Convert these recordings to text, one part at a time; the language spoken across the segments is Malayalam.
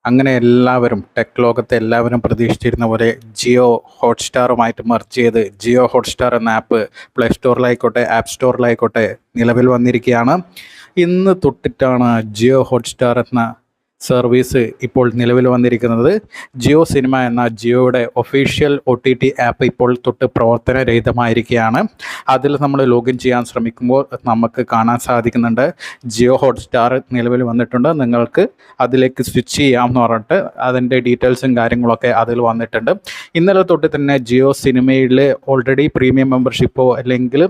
അങ്ങനെ എല്ലാവരും ടെക് ലോകത്തെ എല്ലാവരും പ്രതീക്ഷിച്ചിരുന്ന പോലെ ജിയോ ഹോട്ട്സ്റ്റാറുമായിട്ട് മെർജ് ചെയ്ത് ജിയോ ഹോട്ട്സ്റ്റാർ എന്ന ആപ്പ് പ്ലേ സ്റ്റോറിലായിക്കോട്ടെ ആപ്പ് സ്റ്റോറിലായിക്കോട്ടെ നിലവിൽ വന്നിരിക്കുകയാണ്. ഇന്ന് തൊട്ടിട്ടാണ് ജിയോ ഹോട്ട്സ്റ്റാർ എന്ന സർവീസ് ഇപ്പോൾ നിലവിൽ വന്നിരിക്കുന്നത്. ജിയോ സിനിമ എന്ന ജിയോയുടെ ഒഫീഷ്യൽ OTT ആപ്പ് ഇപ്പോൾ തൊട്ട് പ്രവർത്തനരഹിതമായിരിക്കുകയാണ്. അതിൽ നമ്മൾ ലോഗിൻ ചെയ്യാൻ ശ്രമിക്കുമ്പോൾ നമുക്ക് കാണാൻ സാധിക്കുന്നുണ്ട് ജിയോ ഹോട്ട്സ്റ്റാർ നിലവിൽ വന്നിട്ടുണ്ട്, നിങ്ങൾക്ക് അതിലേക്ക് സ്വിച്ച് ചെയ്യാമെന്ന് പറഞ്ഞിട്ട് അതിൻ്റെ ഡീറ്റെയിൽസും കാര്യങ്ങളൊക്കെ അതിൽ വന്നിട്ടുണ്ട്. ഇന്നലെ തൊട്ട് തന്നെ ജിയോ സിനിമയിൽ ഓൾറെഡി പ്രീമിയം മെമ്പർഷിപ്പോ അല്ലെങ്കിൽ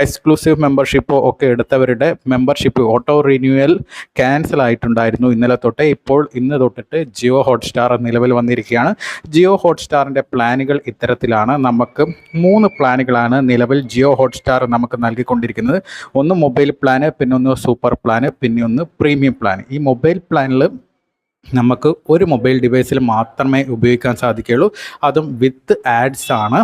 എക്സ്ക്ലൂസീവ് മെമ്പർഷിപ്പോ ഒക്കെ എടുത്തവരുടെ മെമ്പർഷിപ്പ് ഓട്ടോ റിന്യൂവൽ ക്യാൻസൽ ആയിട്ടുണ്ടായിരുന്നു ഇന്നലെ തൊട്ട്. ഇപ്പോൾ ഇന്ന് തൊട്ടിട്ട് ജിയോ ഹോട്ട്സ്റ്റാർ നിലവിൽ വന്നിരിക്കുകയാണ്. ജിയോ ഹോട്ട്സ്റ്റാറിൻ്റെ പ്ലാനുകൾ ഇത്തരത്തിലാണ്. നമുക്ക് 3 പ്ലാനുകളാണ് നിലവിൽ ജിയോ ഹോട്ട്സ്റ്റാർ നമുക്ക് നൽകിക്കൊണ്ടിരിക്കുന്നത്. ഒന്ന് മൊബൈൽ പ്ലാന്, പിന്നെ ഒന്ന് സൂപ്പർ പ്ലാന്, പിന്നെ ഒന്ന് പ്രീമിയം പ്ലാൻ. ഈ മൊബൈൽ പ്ലാനിൽ നമുക്ക് ഒരു മൊബൈൽ ഡിവൈസിൽ മാത്രമേ ഉപയോഗിക്കാൻ സാധിക്കുകയുള്ളൂ, അതും വിത്ത് ആഡ്സ് ആണ്.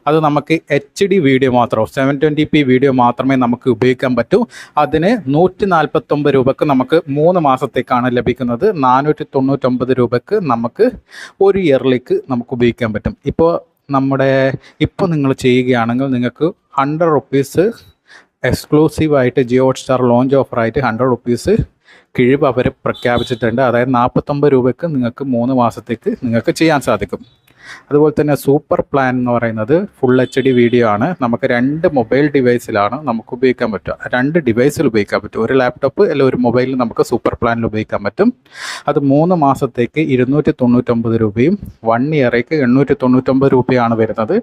അത് നമുക്ക് HD വീഡിയോ മാത്രം 720p വീഡിയോ മാത്രമേ നമുക്ക് ഉപയോഗിക്കാൻ പറ്റൂ. അതിന് 149 രൂപക്ക് നമുക്ക് 3 മാസത്തേക്കാണ് ലഭിക്കുന്നത്. 499 രൂപക്ക് നമുക്ക് ഒരു ഇയറിലേക്ക് നമുക്ക് ഉപയോഗിക്കാൻ പറ്റും. ഇപ്പോൾ നിങ്ങൾ ചെയ്യുകയാണെങ്കിൽ നിങ്ങൾക്ക് 100 റുപ്പീസ് എക്സ്ക്ലൂസീവായിട്ട് ജിയോ ഹോട്ട്സ്റ്റാർ ലോഞ്ച് ഓഫറായിട്ട് 100 റുപ്പീസ് കിഴിവ് അവർ പ്രഖ്യാപിച്ചിട്ടുണ്ട്. അതായത് 49 രൂപയ്ക്ക് നിങ്ങൾക്ക് 3 മാസത്തേക്ക് നിങ്ങൾക്ക് ചെയ്യാൻ സാധിക്കും. അതുപോലെ തന്നെ സൂപ്പർ പ്ലാൻ എന്ന് പറയുന്നത് ഫുൾ HD വീഡിയോ ആണ്. നമുക്ക് 2 മൊബൈൽ ഡിവൈസിലാണ് നമുക്ക് ഉപയോഗിക്കാൻ പറ്റുക. 2 ഡിവൈസിൽ ഉപയോഗിക്കാൻ പറ്റും. ഒരു ലാപ്ടോപ്പ് അല്ലെങ്കിൽ ഒരു മൊബൈലിൽ നമുക്ക് സൂപ്പർ പ്ലാനിൽ ഉപയോഗിക്കാൻ പറ്റും. അത് 3 മാസത്തേക്ക് 299 രൂപയും 1 ഇയറേക്ക് 899 രൂപയാണ് വരുന്നത്.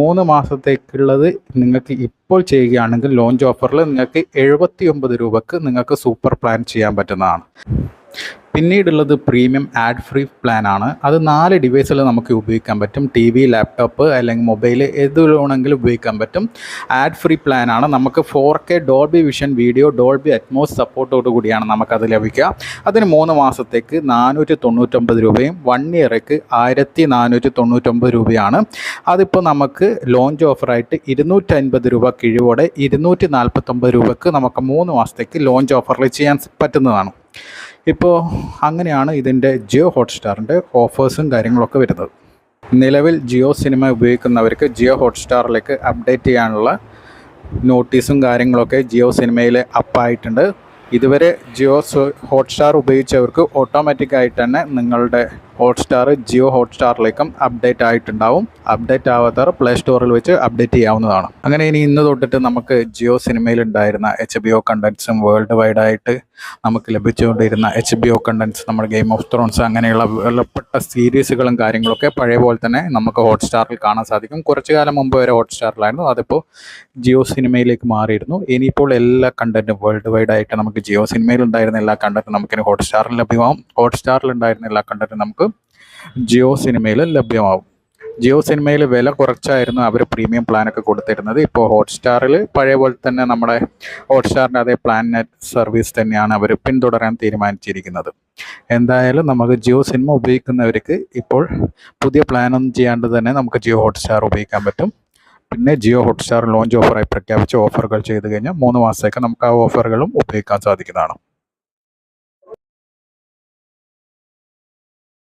3 മാസത്തേക്കുള്ളത് നിങ്ങൾക്ക് ഇപ്പോൾ ചെയ്യുകയാണെങ്കിൽ ലോഞ്ച് ഓഫറിൽ നിങ്ങൾക്ക് 79 രൂപക്ക് നിങ്ങൾക്ക് സൂപ്പർ പ്ലാൻ ചെയ്യാൻ പറ്റുന്നതാണ്. പിന്നീടുള്ളത് പ്രീമിയം ആഡ് ഫ്രീ പ്ലാൻ ആണ്. അത് 4 ഡിവൈസിൽ നമുക്ക് ഉപയോഗിക്കാൻ പറ്റും. TV, ലാപ്ടോപ്പ് അല്ലെങ്കിൽ മൊബൈൽ ഏതിലാണെങ്കിലും ഉപയോഗിക്കാൻ പറ്റും. ആഡ് ഫ്രീ പ്ലാൻ ആണ്. നമുക്ക് 4K Dolby vision video Dolby Atmos സപ്പോർട്ടോട് കൂടിയാണ് നമുക്കത് ലഭിക്കുക. അതിന് 3 മാസത്തേക്ക് 499 രൂപയും 1 ഇയറേക്ക് 1499 രൂപയാണ്. അതിപ്പോൾ നമുക്ക് ലോഞ്ച് ഓഫറായിട്ട് 250 രൂപ കിഴിവോടെ 249 രൂപക്ക് നമുക്ക് 3 മാസത്തേക്ക് ലോഞ്ച് ഓഫറിൽ ചെയ്യാൻ പറ്റുന്നതാണ്. ഇപ്പോൾ അങ്ങനെയാണ് ഇതിൻ്റെ ജിയോ ഹോട്ട്സ്റ്റാറിൻ്റെ ഓഫേഴ്സും കാര്യങ്ങളൊക്കെ വരുന്നത്. നിലവിൽ ജിയോ സിനിമ ഉപയോഗിക്കുന്നവർക്ക് ജിയോ ഹോട്ട്സ്റ്റാറിലേക്ക് അപ്ഡേറ്റ് ചെയ്യാനുള്ള നോട്ടീസും കാര്യങ്ങളൊക്കെ ജിയോ സിനിമയിൽ അപ്പായിട്ടുണ്ട്. ഇതുവരെ ജിയോ ഹോട്ട്സ്റ്റാർ ഉപയോഗിച്ചവർക്ക് ഓട്ടോമാറ്റിക്കായിട്ട് തന്നെ നിങ്ങളുടെ ഹോട്ട്സ്റ്റാർ ജിയോ ഹോട്ട്സ്റ്റാറിലേക്കും അപ്ഡേറ്റ് ആയിട്ടുണ്ടാവും. അപ്ഡേറ്റ് ആവാത്തവർ പ്ലേ സ്റ്റോറിൽ വെച്ച് അപ്ഡേറ്റ് ചെയ്യാവുന്നതാണ്. അങ്ങനെ ഇന്ന് തൊട്ടിട്ട് നമുക്ക് ജിയോ സിനിമയിൽ ഉണ്ടായിരുന്ന HBO കണ്ടൻസും വേൾഡ് വൈഡായിട്ട് നമുക്ക് ലഭിച്ചുകൊണ്ടിരുന്ന HBO കണ്ടൻസ്, നമ്മുടെ ഗെയിം ഓഫ് ത്രോൺസ് അങ്ങനെയുള്ള വിലപ്പെട്ട സീരീസുകളും കാര്യങ്ങളൊക്കെ പഴയ പോലെ തന്നെ നമുക്ക് ഹോട്ട്സ്റ്റാറിൽ കാണാൻ സാധിക്കും. കുറച്ചു കാലം മുമ്പ് വരെ ഹോട്ട്സ്റ്റാറിലായിരുന്നു, അതിപ്പോൾ ജിയോ സിനിമയിലേക്ക് മാറിയിരുന്നു. ഇനിയിപ്പോൾ എല്ലാ കണ്ടൻറ്റും വേൾഡ് വൈഡായിട്ട് നമുക്ക് ജിയോ സിനിമയിൽ ഉണ്ടായിരുന്ന എല്ലാ കണ്ടൻറ്റും നമുക്കിനി ഹോട്ട്സ്റ്റാറിൽ ലഭ്യമാവും. ഹോട്ട്സ്റ്റാറിൽ ഉണ്ടായിരുന്ന എല്ലാ കണ്ടൻറ്റും നമുക്ക് ജിയോ സിനിമയിൽ ലഭ്യമാവും. ജിയോ സിനിമയിൽ വില കുറച്ചായിരുന്നു അവർ പ്രീമിയം പ്ലാനൊക്കെ കൊടുത്തിരുന്നത്. ഇപ്പോൾ ഹോട്ട്സ്റ്റാറിൽ പഴയ പോലെ തന്നെ നമ്മുടെ ഹോട്ട്സ്റ്റാറിൻ്റെ അതേ പ്ലാൻ നെറ്റ് സർവീസ് തന്നെയാണ് അവർ പിന്തുടരാൻ തീരുമാനിച്ചിരിക്കുന്നത്. എന്തായാലും നമുക്ക് ജിയോ സിനിമ ഉപയോഗിക്കുന്നവർക്ക് ഇപ്പോൾ പുതിയ പ്ലാനൊന്നും ചെയ്യാണ്ട് തന്നെ നമുക്ക് ജിയോ ഹോട്ട്സ്റ്റാർ ഉപയോഗിക്കാൻ പറ്റും. പിന്നെ ജിയോ ഹോട്ട്സ്റ്റാർ ലോഞ്ച് ഓഫറായി പ്രഖ്യാപിച്ച ഓഫറുകൾ ചെയ്ത് കഴിഞ്ഞാൽ 3 മാസത്തേക്ക് നമുക്ക് ആ ഓഫറുകളും ഉപയോഗിക്കാൻ സാധിക്കുന്നതാണ്.